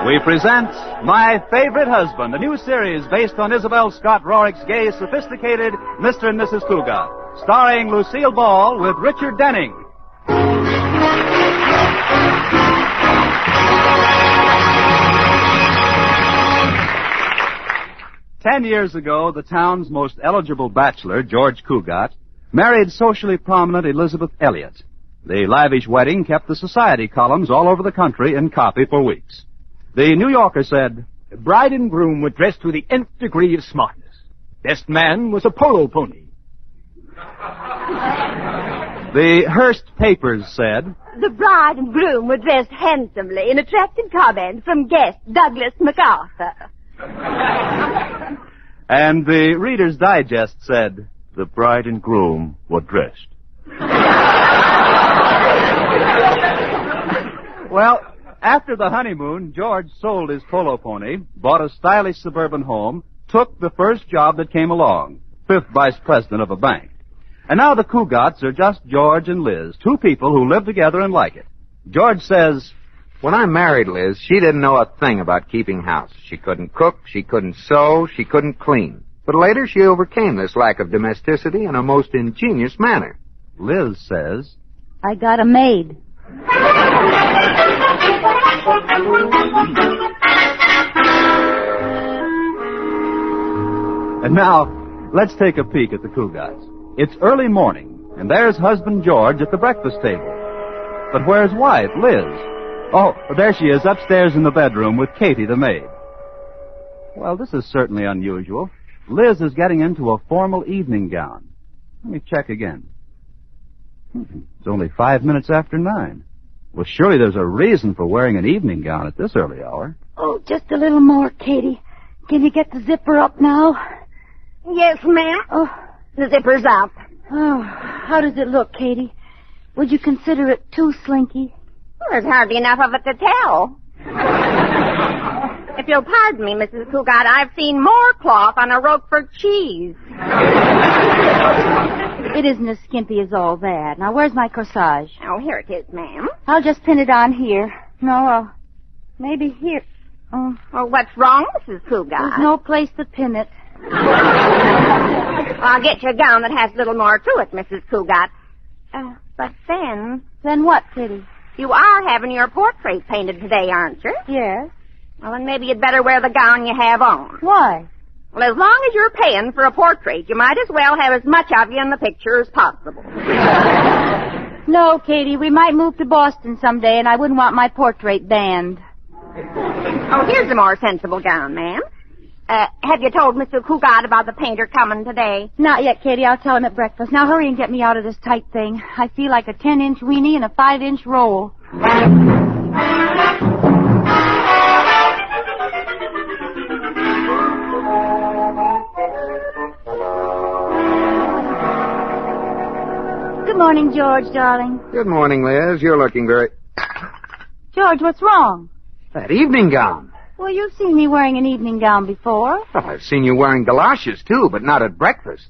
We present My Favorite Husband, a new series based on Isabel Scott Rorick's gay, sophisticated Mr. and Mrs. Cugat, starring Lucille Ball with Richard Denning. 10 years ago, the town's most eligible bachelor, George Cugat, married socially prominent Elizabeth Elliott. The lavish wedding kept the society columns all over the country in copy for weeks. The New Yorker said, "The bride and groom were dressed to the nth degree of smartness. Best man was a polo pony." The Hearst papers said, "The bride and groom were dressed handsomely in attractive comment from guest Douglas MacArthur." And the Reader's Digest said, "The bride and groom were dressed." Well, after the honeymoon, George sold his polo pony, bought a stylish suburban home, took the first job that came along, 5th vice president of a bank. And now the Cugats are just George and Liz, two people who live together and like it. George says, "When I married Liz, she didn't know a thing about keeping house. She couldn't cook, she couldn't sew, she couldn't clean. But later she overcame this lack of domesticity in a most ingenious manner." Liz says, "I got a maid." And now, let's take a peek at the Cugats. It's early morning, and there's husband George at the breakfast table. But where's wife, Liz? Oh, there she is, upstairs in the bedroom with Katie, the maid. Well, this is certainly unusual. Liz is getting into a formal evening gown. Let me check again. It's only 5 minutes after 9. Well, surely there's a reason for wearing an evening gown at this early hour. "Oh, just a little more, Katie. Can you get the zipper up now?" "Yes, ma'am. Oh, the zipper's up." "Oh, how does it look, Katie? Would you consider it too slinky?" "Well, there's hardly enough of it to tell." "If you'll pardon me, Mrs. Cugat, I've seen more cloth on a Roquefort cheese." "It isn't as skimpy as all that. Now, where's my corsage?" "Oh, here it is, ma'am." "I'll just pin it on here. No, maybe here. Oh, well, what's wrong, Mrs. Cugat?" "There's no place to pin it." "I'll get you a gown that has a little more to it, Mrs. Cugat. But then..." "Then what, Kitty?" "You are having your portrait painted today, aren't you?" "Yes." "Well, then maybe you'd better wear the gown you have on." "Why?" "Well, as long as you're paying for a portrait, you might as well have as much of you in the picture as possible." "No, Katie, we might move to Boston someday, and I wouldn't want my portrait banned." "Oh, here's a more sensible gown, ma'am. Have you told Mr. Cugat about the painter coming today?" "Not yet, Katie. I'll tell him at breakfast. Now hurry and get me out of this tight thing. I feel like a 10-inch weenie in a 5-inch roll." Good morning, George, darling. "Good morning, Liz. You're looking very..." George, what's wrong? "That evening gown." Well, you've seen me wearing an evening gown before. Well, I've seen you wearing galoshes, too, but not at breakfast.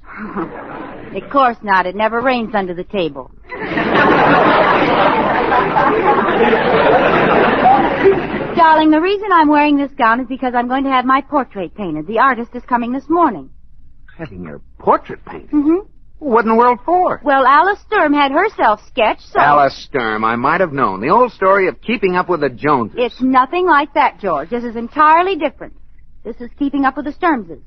Of course not. It never rains under the table. Darling, the reason I'm wearing this gown is because I'm going to have my portrait painted. The artist is coming this morning. Having your portrait painted? Mm-hmm. What in the world for? Well, Alice Sturm had herself sketched, so... Alice Sturm, I might have known. The old story of keeping up with the Joneses. It's nothing like that, George. This is entirely different. This is keeping up with the Sturmses.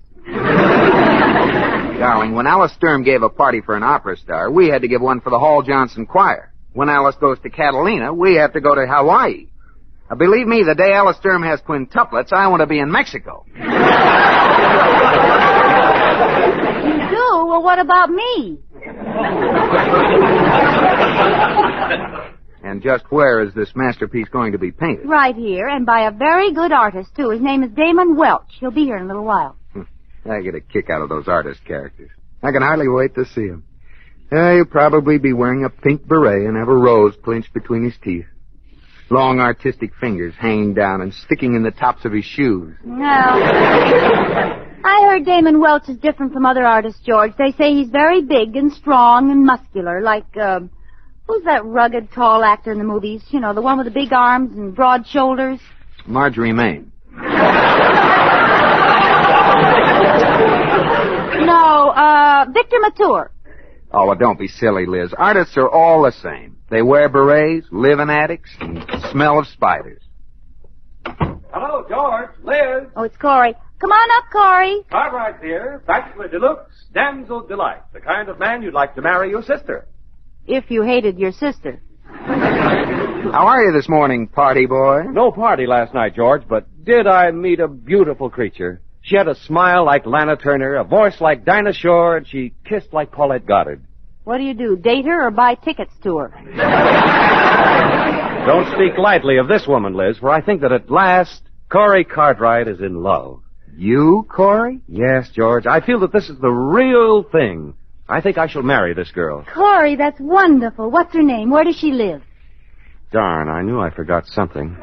Darling, when Alice Sturm gave a party for an opera star, we had to give one for the Hall Johnson Choir. When Alice goes to Catalina, we have to go to Hawaii. Now, believe me, the day Alice Sturm has quintuplets, I want to be in Mexico. Well, what about me? And just where is this masterpiece going to be painted? Right here, and by a very good artist, too. His name is Damon Welch. He'll be here in a little while. I get a kick out of those artist characters. I can hardly wait to see him. He'll probably be wearing a pink beret and have a rose clinched between his teeth. Long artistic fingers hanging down and sticking in the tops of his shoes. No. I heard Damon Welch is different from other artists, George. They say he's very big and strong and muscular, like Who's that rugged, tall actor in the movies? You know, the one with the big arms and broad shoulders? Marjorie Main. No, Victor Mature. Oh, well, don't be silly, Liz. Artists are all the same. They wear berets, live in attics, and smell of spiders. Hello, George, Liz. Oh, it's Corey. Come on up, Corey. Cartwright here, bachelor deluxe, damsel delight, the kind of man you'd like to marry your sister. If you hated your sister. How are you this morning, party boy? No party last night, George, but did I meet a beautiful creature? She had a smile like Lana Turner, a voice like Dinah Shore, and she kissed like Paulette Goddard. What do? Date her or buy tickets to her? Don't speak lightly of this woman, Liz, for I think that at last Corey Cartwright is in love. You, Corey? Yes, George. I feel that this is the real thing. I think I shall marry this girl. Corey, that's wonderful. What's her name? Where does she live? Darn, I knew I forgot something.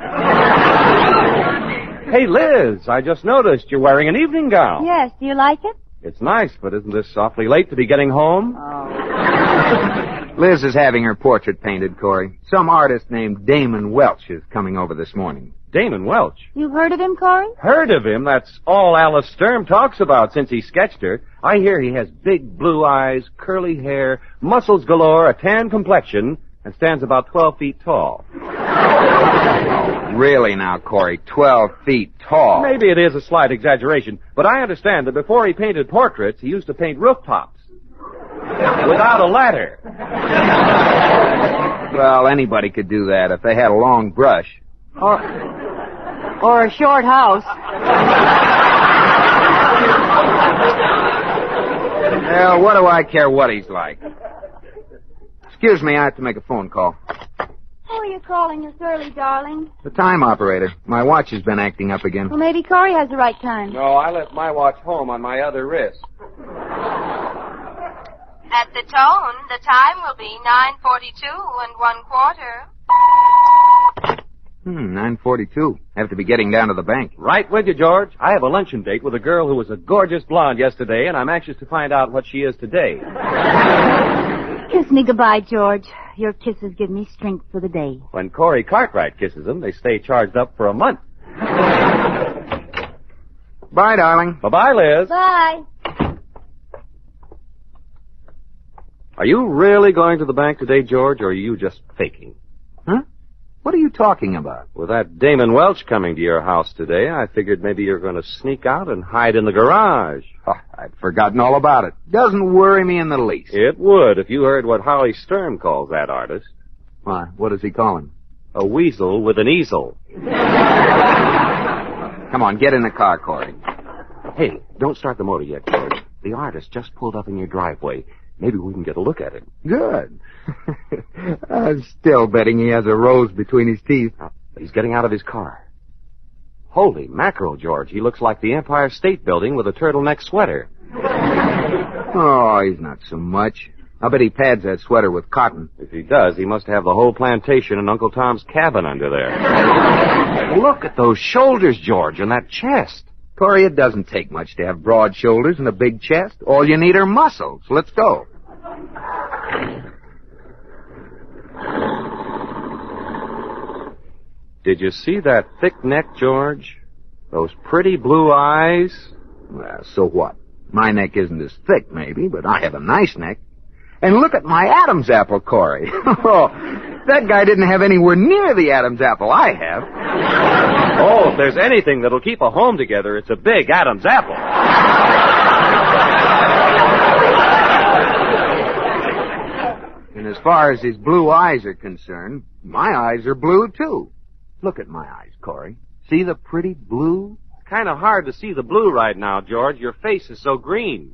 Hey, Liz, I just noticed you're wearing an evening gown. Yes, do you like it? It's nice, but isn't this awfully late to be getting home? Oh. Liz is having her portrait painted, Corey. Some artist named Damon Welch is coming over this morning. Damon Welch. You've heard of him, Corey? Heard of him? That's all Alice Sturm talks about since he sketched her. I hear he has big blue eyes, curly hair, muscles galore, a tan complexion, and stands about 12 feet tall. Really now, Corey, 12 feet tall. Maybe it is a slight exaggeration, but I understand that before he painted portraits, he used to paint rooftops. Without a ladder. Well, anybody could do that if they had a long brush. Or a short house. Well, what do I care what he's like? Excuse me, I have to make a phone call. Who are you calling this early, darling? The time operator. My watch has been acting up again. Well, maybe Corey has the right time. No, I left my watch home on my other wrist. At the tone, the time will be 9:42 1/4. 9:42. Have to be getting down to the bank. Right with you, George. I have a luncheon date with a girl who was a gorgeous blonde yesterday, and I'm anxious to find out what she is today. Kiss me goodbye, George. Your kisses give me strength for the day. When Corey Cartwright kisses them, they stay charged up for a month. Bye, darling. Bye-bye, Liz. Bye. Are you really going to the bank today, George, or are you just faking? Huh? What are you talking about? With that Damon Welch coming to your house today, I figured maybe you're going to sneak out and hide in the garage. Oh, I'd forgotten all about it. Doesn't worry me in the least. It would if you heard what Holly Sturm calls that artist. Why, what does he call him? A weasel with an easel. Come on, get in the car, Corey. Hey, don't start the motor yet, George. The artist just pulled up in your driveway. Maybe we can get a look at it. Good. I'm still betting he has a rose between his teeth. He's getting out of his car. Holy mackerel, George. He looks like the Empire State Building with a turtleneck sweater. Oh, he's not so much. I bet he pads that sweater with cotton. If he does, he must have the whole plantation in Uncle Tom's cabin under there. Look at those shoulders, George, and that chest. Corey, it doesn't take much to have broad shoulders and a big chest. All you need are muscles. Let's go. Did you see that thick neck, George? Those pretty blue eyes? Well, so what? My neck isn't as thick, maybe, but I have a nice neck. And look at my Adam's apple, Corey. Oh, that guy didn't have anywhere near the Adam's apple I have. Oh, if there's anything that'll keep a home together, it's a big Adam's apple. And as far as his blue eyes are concerned, my eyes are blue, too. Look at my eyes, Corey. See the pretty blue? It's kind of hard to see the blue right now, George. Your face is so green.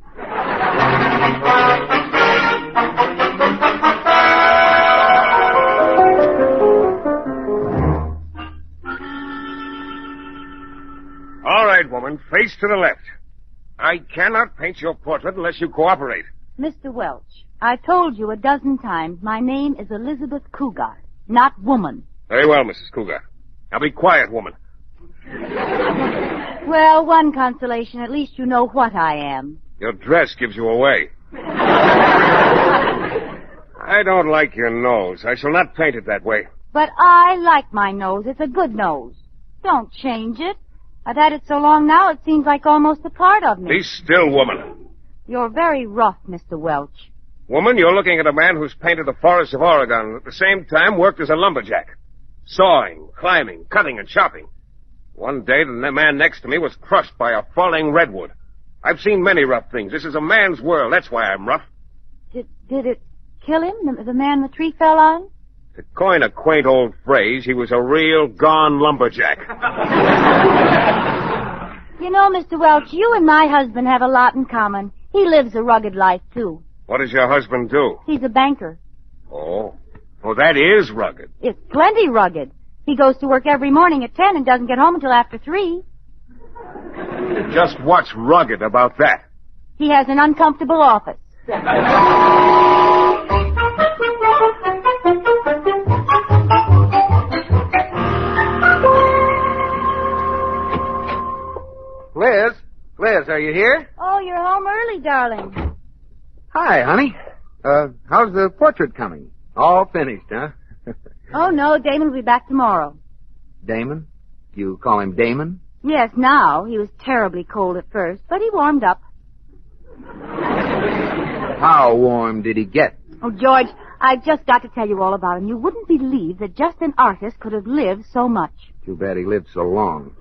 All right, woman, face to the left. I cannot paint your portrait unless you cooperate. Mr. Welch, I've told you a dozen times my name is Elizabeth Cugat, not woman. Very well, Mrs. Cugat. Now be quiet, woman. Well, one consolation, at least you know what I am. Your dress gives you away. I don't like your nose. I shall not paint it that way. But I like my nose. It's a good nose. Don't change it. I've had it so long now it seems like almost a part of me. Be still, woman. You're very rough, Mr. Welch. Woman, you're looking at a man who's painted the forests of Oregon and at the same time worked as a lumberjack. Sawing, climbing, cutting, and chopping. One day, the man next to me was crushed by a falling redwood. I've seen many rough things. This is a man's world. That's why I'm rough. Did it kill him, the man the tree fell on? To coin a quaint old phrase, he was a real gone lumberjack. You know, Mr. Welch, you and my husband have a lot in common. He lives a rugged life, too. What does your husband do? He's a banker. Oh, that is rugged. It's plenty rugged. He goes to work every morning at 10 and doesn't get home until after 3. Just what's rugged about that? He has an uncomfortable office. Liz, are you here? Oh, you're home early, darling. Hi, honey. How's the portrait coming? All finished, huh? Oh, no, Damon will be back tomorrow. Damon? You call him Damon? Yes, now. He was terribly cold at first, but he warmed up. How warm did he get? Oh, George, I've just got to tell you all about him. You wouldn't believe that just an artist could have lived so much. Too bad he lived so long.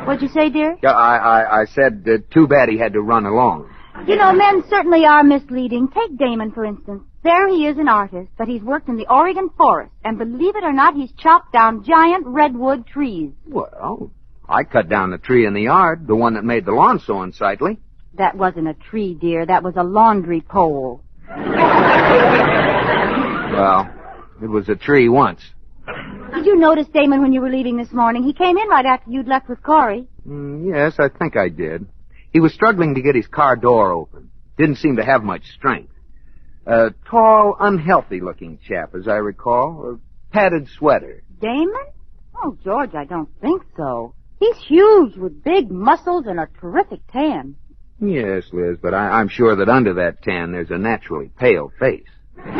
What'd you say, dear? Yeah, I said too bad he had to run along. You know, men certainly are misleading. Take Damon, for instance. There he is, an artist, but he's worked in the Oregon forest, and believe it or not, he's chopped down giant redwood trees. Well, I cut down the tree in the yard, the one that made the lawn so unsightly. That wasn't a tree, dear. That was a laundry pole. Well, it was a tree once. Did you notice Damon when you were leaving this morning? He came in right after you'd left with Corey. Yes, I think I did. He was struggling to get his car door open. Didn't seem to have much strength. A tall, unhealthy-looking chap, as I recall. A padded sweater. Damon? Oh, George, I don't think so. He's huge with big muscles and a terrific tan. Yes, Liz, but I'm sure that under that tan there's a naturally pale face. George,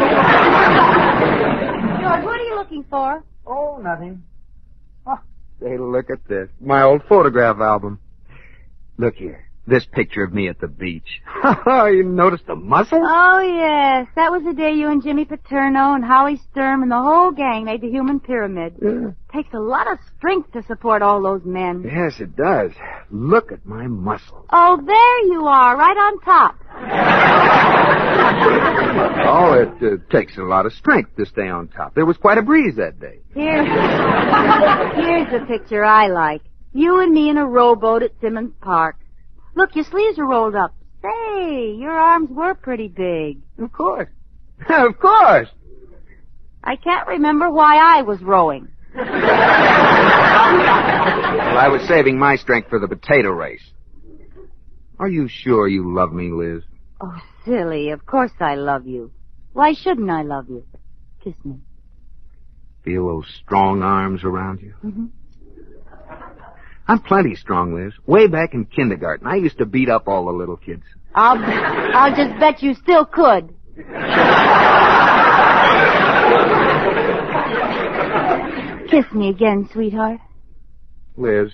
what are you looking for? Oh, nothing. Oh, say, look at this. My old photograph album. Look here. This picture of me at the beach. You noticed the muscles? Oh, yes. That was the day you and Jimmy Paterno and Howie Sturm and the whole gang made the human pyramid. Yeah. Takes a lot of strength to support all those men. Yes, it does. Look at my muscles. Oh, there you are, right on top. Oh, it takes a lot of strength to stay on top. There was quite a breeze that day. Here's the picture I like. You and me in a rowboat at Simmons Park. Look, your sleeves are rolled up. Say, your arms were pretty big. Of course. Of course. I can't remember why I was rowing. Well, I was saving my strength for the potato race. Are you sure you love me, Liz? Oh, silly. Of course I love you. Why shouldn't I love you? Kiss me. Feel those strong arms around you? Mm-hmm. I'm plenty strong, Liz. Way back in kindergarten, I used to beat up all the little kids. I'll just bet you still could. Kiss me again, sweetheart. Liz,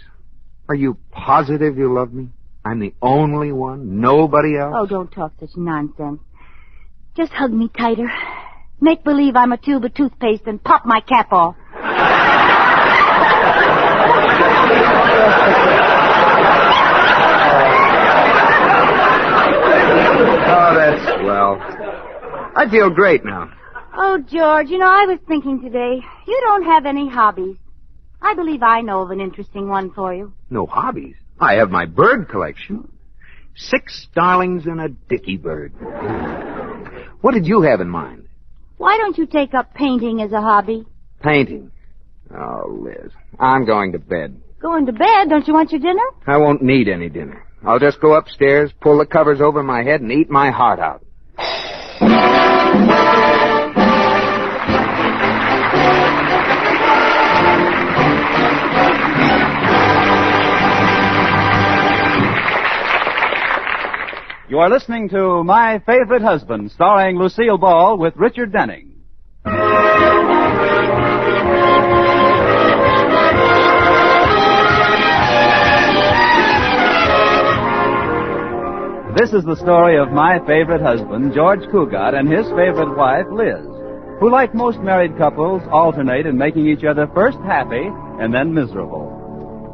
are you positive you love me? I'm the only one? Nobody else? Oh, don't talk such nonsense. Just hug me tighter. Make believe I'm a tube of toothpaste and pop my cap off. Oh, that's swell. I feel great now. Oh, George, you know, I was thinking today, you don't have any hobbies. I believe I know of an interesting one for you. No hobbies? I have my bird collection. 6 starlings and a dicky bird. What did you have in mind? Why don't you take up painting as a hobby? Painting? Oh, Liz, I'm going to bed. Going to bed? Don't you want your dinner? I won't need any dinner. I'll just go upstairs, pull the covers over my head, and eat my heart out. You are listening to My Favorite Husband, starring Lucille Ball with Richard Denning. This is the story of my favorite husband, George Cugat, and his favorite wife, Liz, who, like most married couples, alternate in making each other first happy and then miserable.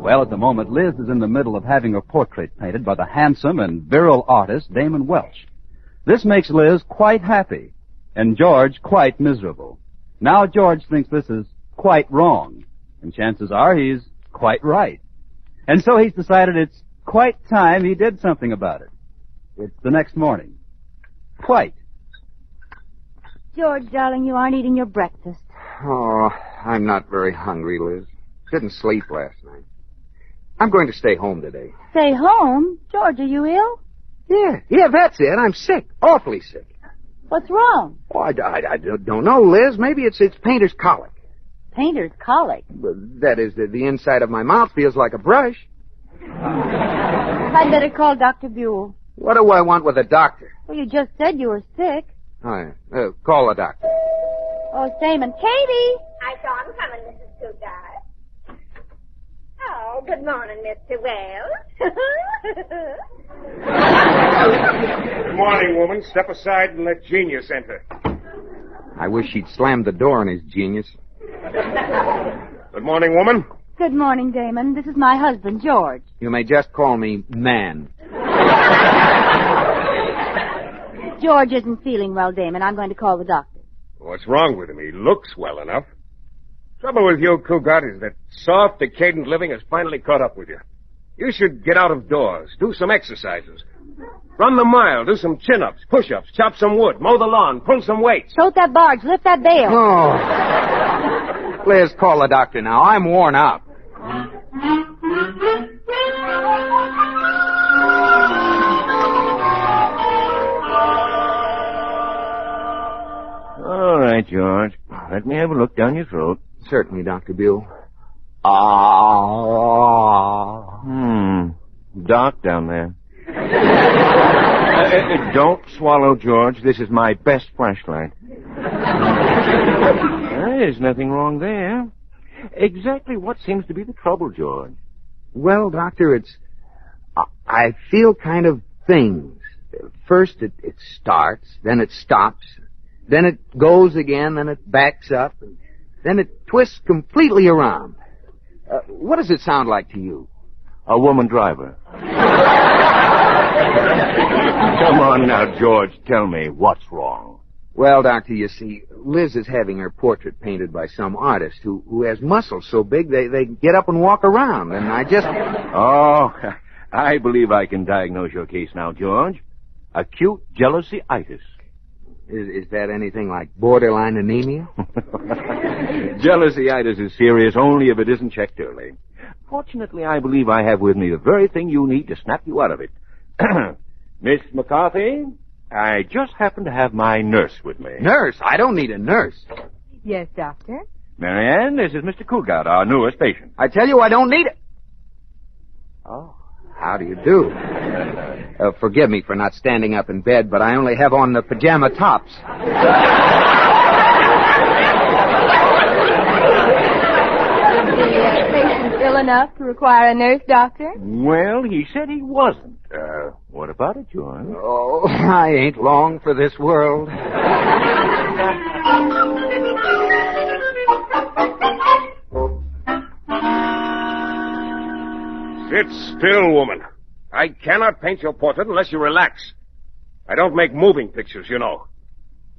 Well, at the moment, Liz is in the middle of having her portrait painted by the handsome and virile artist, Damon Welch. This makes Liz quite happy, and George quite miserable. Now George thinks this is quite wrong, and chances are he's quite right. And so he's decided it's quite time he did something about it. It's the next morning. Quite. George, darling, you aren't eating your breakfast. Oh, I'm not very hungry, Liz. Didn't sleep last night. I'm going to stay home today. Stay home? George, are you ill? Yeah, that's it. I'm sick. Awfully sick. What's wrong? Oh, I don't know, Liz. Maybe it's painter's colic. Painter's colic? That is, the inside of my mouth feels like a brush. I'd better call Dr. Buell. What do I want with a doctor? Well, you just said you were sick. Oh, yeah. Call a doctor. Oh, Damon. Katie! I saw him coming, Mrs. Cugats. Oh, good morning, Mr. Wells. Good morning, woman. Step aside and let genius enter. I wish he'd slammed the door on his genius. Good morning, woman. Good morning, Damon. This is my husband, George. You may just call me Man. George isn't feeling well, Damon. I'm going to call the doctor. What's wrong with him? He looks well enough. Trouble with you, Cugat, is that soft, decadent living has finally caught up with you. You should get out of doors, do some exercises. Run the mile, do some chin-ups, push-ups, chop some wood, mow the lawn, pull some weights. Tote that barge, lift that bale. Oh. Liz, call the doctor now. I'm worn out. All right, George. Let me have a look down your throat. Certainly, Dr. Buell. Dark down there. Don't swallow, George. This is my best flashlight. There's nothing wrong there. Exactly what seems to be the trouble, George? Well, Doctor, I feel kind of things. First it starts, then it stops, then it goes again, then it backs up, and then it twists completely around. What does it sound like to you? A woman driver. Come on now, George. Tell me, what's wrong? Well, Doctor, you see, Liz is having her portrait painted by some artist who has muscles so big they get up and walk around, and I just... Oh, I believe I can diagnose your case now, George. Acute jealousy-itis. Is that anything like borderline anemia? Jealousy-itis is serious only if it isn't checked early. Fortunately, I believe I have with me the very thing you need to snap you out of it. Miss McCarthy, I just happen to have my nurse with me. Nurse? I don't need a nurse. Yes, doctor? Marianne, this is Mr. Cugat, our newest patient. I tell you, I don't need it. Oh, how do you do? Forgive me for not standing up in bed, but I only have on the pajama tops. The patient's ill enough to require a nurse, doctor? Well, he said he wasn't. What about it, George? Oh, I ain't long for this world. Sit still, woman. I cannot paint your portrait unless you relax. I don't make moving pictures, you know.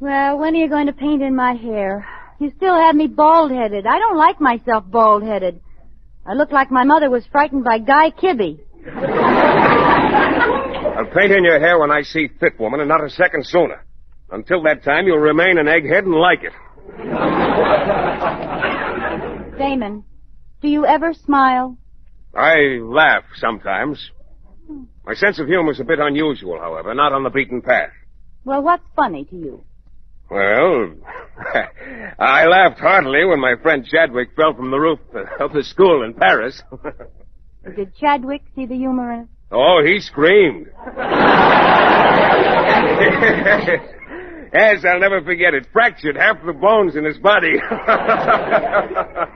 Well, when are you going to paint in my hair? You still have me bald-headed. I don't like myself bald-headed. I look like my mother was frightened by Guy Kibbe. I'll paint in your hair when I see fit, woman, and not a second sooner. Until that time, you'll remain an egghead and like it. Damon, do you ever smile? I laugh sometimes. My sense of humor is a bit unusual, however, not on the beaten path. Well, what's funny to you? Well, I laughed heartily when my friend Chadwick fell from the roof of the school in Paris. Did Chadwick see the humor in it? Oh, he screamed. Yes, I'll never forget it. Fractured half the bones in his body.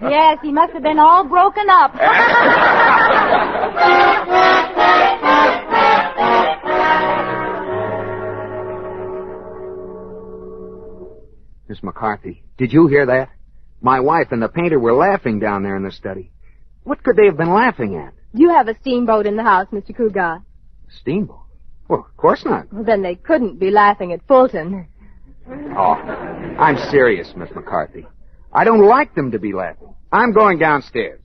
Yes, he must have been all broken up. Miss McCarthy, did you hear that? My wife and the painter were laughing down there in the study. What could they have been laughing at? You have a steamboat in the house, Mr. Cugat. Steamboat? Well, of course not. Well, then they couldn't be laughing at Fulton. Oh, I'm serious, Miss McCarthy. I don't like them to be laughing. I'm going downstairs.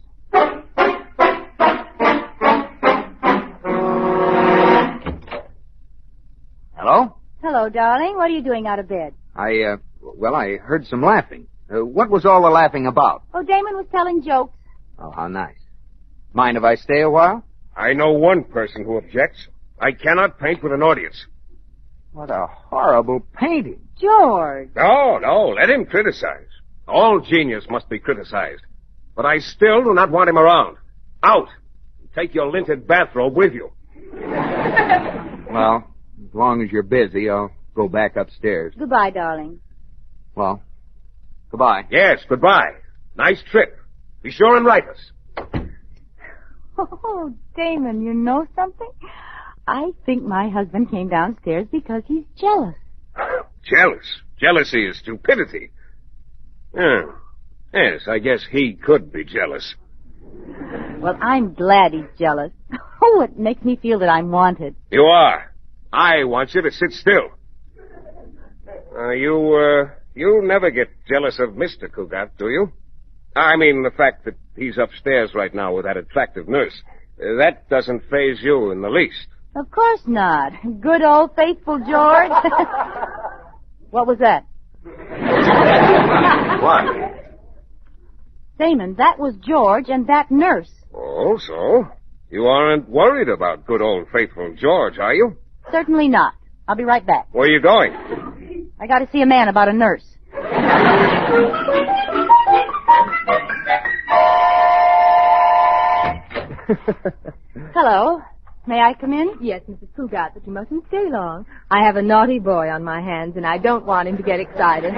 Hello? Hello, darling. What are you doing out of bed? I heard some laughing. What was all the laughing about? Oh, Damon was telling jokes. Oh, how nice. Mind if I stay a while? I know one person who objects. I cannot paint with an audience. What a horrible painting. George. No, let him criticize. All genius must be criticized. But I still do not want him around. Out. Take your linted bathrobe with you. Well, as long as you're busy, I'll go back upstairs. Goodbye, darling. Well, goodbye. Yes, goodbye. Nice trip. Be sure and write us. Oh, Damon, you know something? I think my husband came downstairs because he's jealous. Jealous? Jealousy is stupidity. Yes, I guess he could be jealous. Well, I'm glad he's jealous. Oh, it makes me feel that I'm wanted. You are. I want you to sit still. You never get jealous of Mr. Cugat, do you? I mean, the fact that he's upstairs right now with that attractive nurse. That doesn't faze you in the least. Of course not. Good old faithful George. What was that? What? Damon, that was George and that nurse. Oh, so? You aren't worried about good old faithful George, are you? Certainly not. I'll be right back. Where are you going? I got to see a man about a nurse. Hello. May I come in? Yes, Mrs. Cugat, but you mustn't stay long. I have a naughty boy on my hands, and I don't want him to get excited.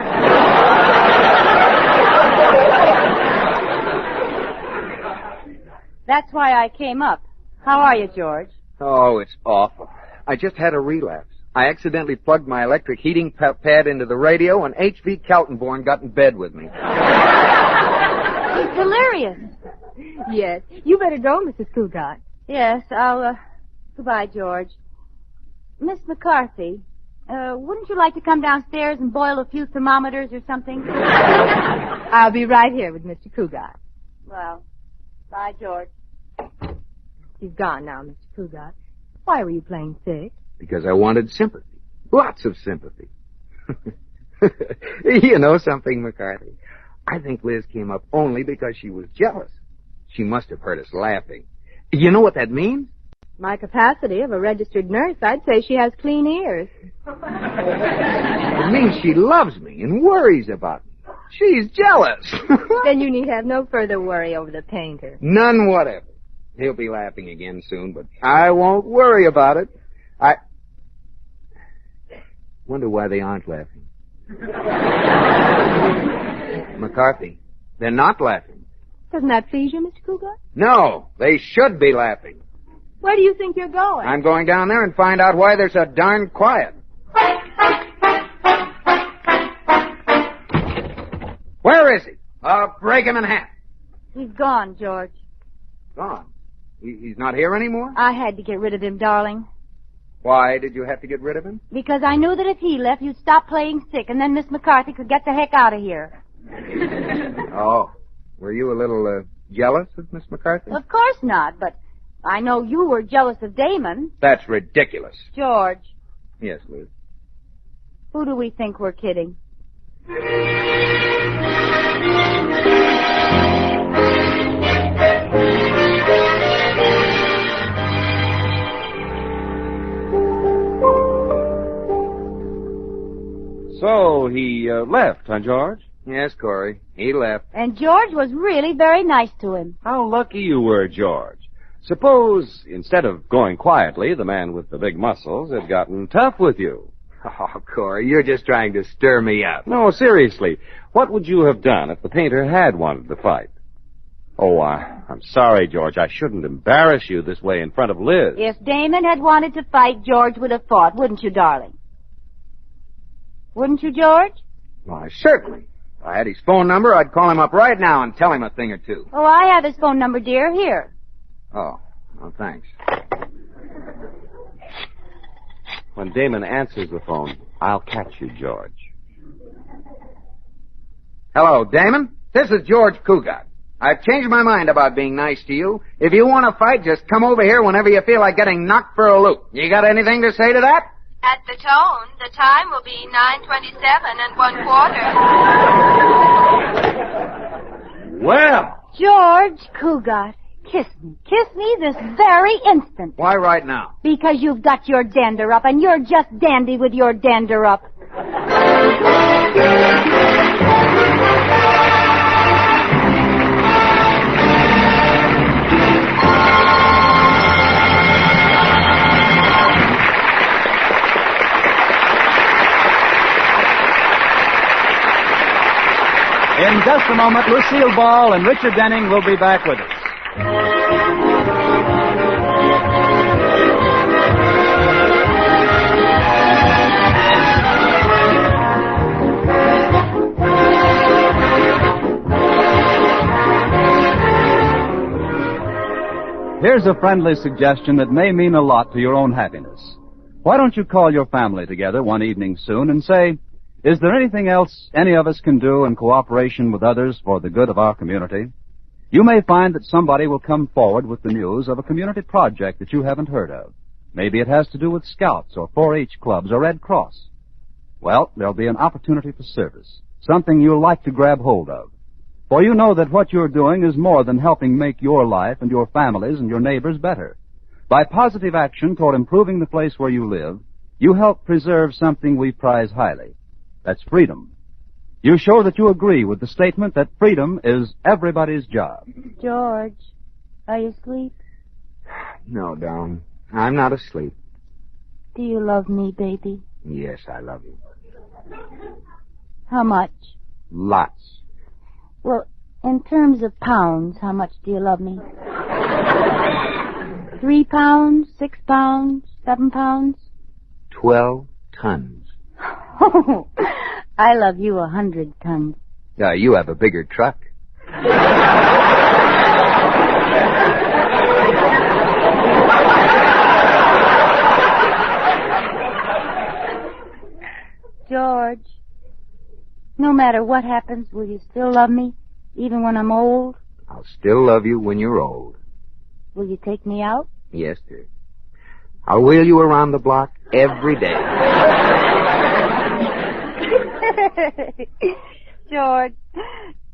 That's why I came up. How are you, George? Oh, it's awful. I just had a relapse. I accidentally plugged my electric heating pad into the radio, and H.V. Kaltenborn got in bed with me. He's delirious. Yes. You better go, Mrs. Cugat. Yes, I'll, goodbye, George. Miss McCarthy, wouldn't you like to come downstairs and boil a few thermometers or something? I'll be right here with Mr. Cugat. Well, bye, George. He's gone now, Mr. Cugat. Why were you playing sick? Because I wanted sympathy. Lots of sympathy. You know something, McCarthy? I think Liz came up only because she was jealous. She must have heard us laughing. You know what that means? My capacity of a registered nurse, I'd say she has clean ears. It means she loves me and worries about me. She's jealous. Then you need have no further worry over the painter. None whatever. He'll be laughing again soon, but I won't worry about it. I wonder why they aren't laughing. McCarthy, they're not laughing. Doesn't that please you, Mr. Cugat? No, they should be laughing. Where do you think you're going? I'm going down there and find out why they're so darn quiet. Where is he? I'll break him in half. He's gone, George. Gone? He's not here anymore? I had to get rid of him, darling. Why did you have to get rid of him? Because I knew that if he left, you'd stop playing sick, and then Miss McCarthy could get the heck out of here. Oh. Were you a little, jealous of Miss McCarthy? Of course not, but I know you were jealous of Damon. That's ridiculous. George. Yes, Liz. Who do we think we're kidding? So he left, huh, George? Yes, Corey. He left. And George was really very nice to him. How lucky you were, George. Suppose, instead of going quietly, the man with the big muscles had gotten tough with you. Oh, Corey, you're just trying to stir me up. No, seriously. What would you have done if the painter had wanted to fight? Oh, I'm sorry, George. I shouldn't embarrass you this way in front of Liz. If Damon had wanted to fight, George would have fought, wouldn't you, darling? Wouldn't you, George? Why, certainly. If I had his phone number, I'd call him up right now and tell him a thing or two. Oh, I have his phone number, dear. Here. Oh, well, thanks. When Damon answers the phone, I'll catch you, George. Hello, Damon. This is George Cugat. I've changed my mind about being nice to you. If you want to fight, just come over here whenever you feel like getting knocked for a loop. You got anything to say to that? At the tone, the time will be 9:27 1/4. Well. George Cugat, kiss me. Kiss me this very instant. Why right now? Because you've got your dander up, and you're just dandy with your dander up. In just a moment, Lucille Ball and Richard Denning will be back with us. Here's a friendly suggestion that may mean a lot to your own happiness. Why don't you call your family together one evening soon and say, is there anything else any of us can do in cooperation with others for the good of our community? You may find that somebody will come forward with the news of a community project that you haven't heard of. Maybe it has to do with Scouts or 4-H clubs or Red Cross. Well, there'll be an opportunity for service, something you'll like to grab hold of. For you know that what you're doing is more than helping make your life and your families and your neighbors better. By positive action toward improving the place where you live, you help preserve something we prize highly. That's freedom. You show that you agree with the statement that freedom is everybody's job. George, are you asleep? No, darling. I'm not asleep. Do you love me, baby? Yes, I love you. How much? Lots. Well, in terms of pounds, how much do you love me? 3 pounds, 6 pounds, 7 pounds? 12 tons. Oh, I love you 100 tons. You have a bigger truck. George, no matter what happens, will you still love me, even when I'm old? I'll still love you when you're old. Will you take me out? Yes, dear. I'll wheel you around the block every day. George,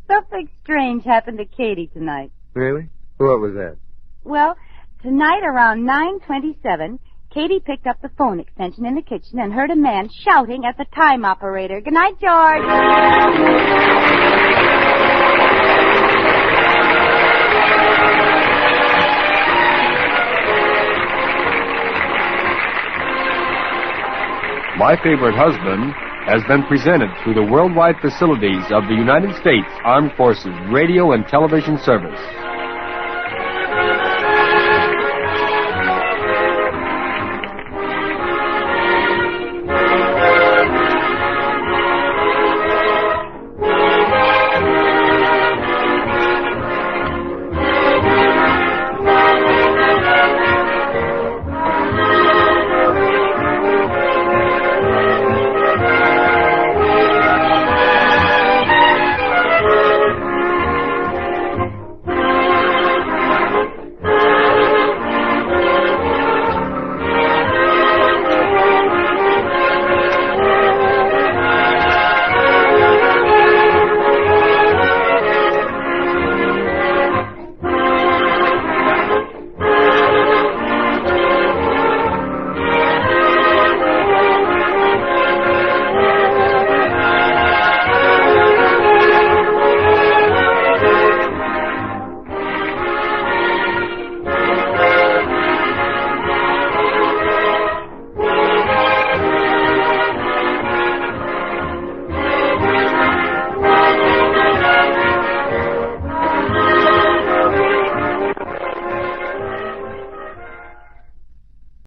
something strange happened to Katie tonight. Really? What was that? Well, tonight around 9:27, Katie picked up the phone extension in the kitchen and heard a man shouting at the time operator. Good night, George. My Favorite Husband has been presented through the worldwide facilities of the United States Armed Forces Radio and Television Service.